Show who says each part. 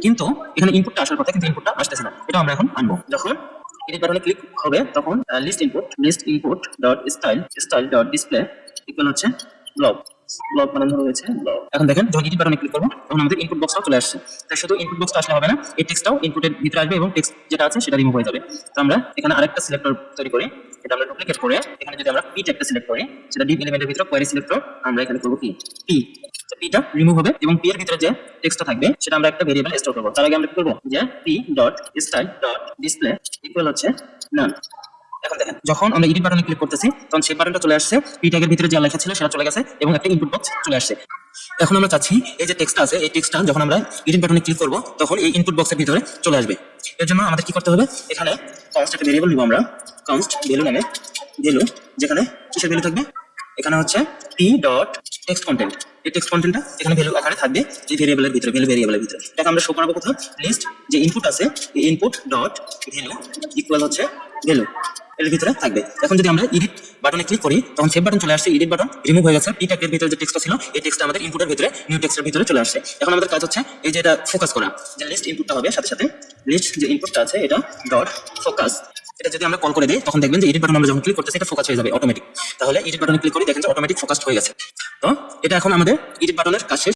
Speaker 1: কিন্তু এখানে ইনপুটটা আসার কথা, কিন্তু ইনপুটটা আসতেছে না। এটা আমরা এখন আনবো। যখন এডিট বাটনে ক্লিক হবে তখন list input dot style dot display equal হচ্ছে ব্লব বানানো হয়েছে ব্লব। এখন দেখেন যখন এডিট বাটনে ক্লিক করবো তখন আমাদের ইনপুট বক্সটাও চলে আসছে। তাই শুধু ইনপুট বক্সটা আসলে হবে না, এই টেক্সটটাও ইনপুটের ভিতরে আসবে এবং টেক্সট যেটা আছে সেটা রিমুভ হয়ে যাবে। তো আমরা এখানে আরেকটা সিলেক্টর তৈরি করি, এটা আমরা ডুপ্লিকেট করে এখানে যদি আমরা পি ট্যাগটা সিলেক্ট করি, সেটা ডিপ এলিমেন্টের ভিতরে কোয়ারি সিলেক্টর আমরা এখানে করবো কি পি। পিটা রিমুভ হবে এবং পি এর ভিতরে যে টেক্সটটা থাকবে সেটা আমরা একটা ভেরিয়েবল স্টোর করবো। তার আগে আমরা কি করবো যে P dot style dot display equal হচ্ছে নান। এখন দেখেন যখন আমরা এডিট বাটনে ক্লিক করতেছি তখন সেই বাটনটা চলে আসছে, পি ট্যাগের ভিতরে যে লেখা ছিল সেটা চলে গেছে এবং একটা ইনপুট বক্স চলে আসছে। এখন আমরা চাচ্ছি এই যে টেক্সটটা আছে এই টেক্সটটা যখন আমরা এডিট বাটনে ক্লিক করব তখন এই ইনপুট বক্সের ভিতরে চলে আসবে। এর জন্য আমাদের কি করতে হবে, এখানে কনস্ট একটা ভেরিয়েবল নিব আমরা, কনস্ট ভ্যালু নামে ভ্যালু, যেখানে কিসের ভ্যালু থাকবে, এখানে হচ্ছে পি ডট টেক্সট কন্টেন্ট। এই টেক্সট কন্টেন্টটা এখানে ভ্যালু আকারে থাকবে এই ভেরিয়েবলের ভিতরে, ভ্যারিয়েবলের ভিতরে। এটাকে আমরা শো করাবো কোথাও, লিস্ট যে ইনপুট আছে এই ইনপুট ডট ভ্যালু ইকুয়াল হচ্ছে ভ্যালু এর ভিতরে থাকবে। এখন যদি আমরা এডিট বাটনে ক্লিক করি তখন সেভ বাটন চলে আসছে, এডিট বাটন রিমুভ হয়ে গেছে, পি ট্যাগের ভিতরে যে টেক্সটটা ছিল এই টেক্সটটা আমাদের ইনপুটের ভিতরে নিউ টেক্সটের ভিতরে চলে আসছে। এখন আমাদের কাজ হচ্ছে এই যে এটা ফোকাস করা, যে লিস্ট ইনপুটটা হবে সাথে সাথে লিস্ট যে ইনপুটটা আছে এটা ডট ফোকাস। এটা যদি আমরা কল করে দিই তখন দেখবেন যে এডিট বাটন আমরা যখন ক্লিক করতেছি এটা ফোকাস হয়ে যাবে অটোমেটিক। তাহলে এডিট বাটনে ক্লিক করি দেখেন যে অটোমেটিক ফোকাসড হয়ে গেছে। তো এটা এখন আমাদের এডিট বাটনের কাজ শেষ।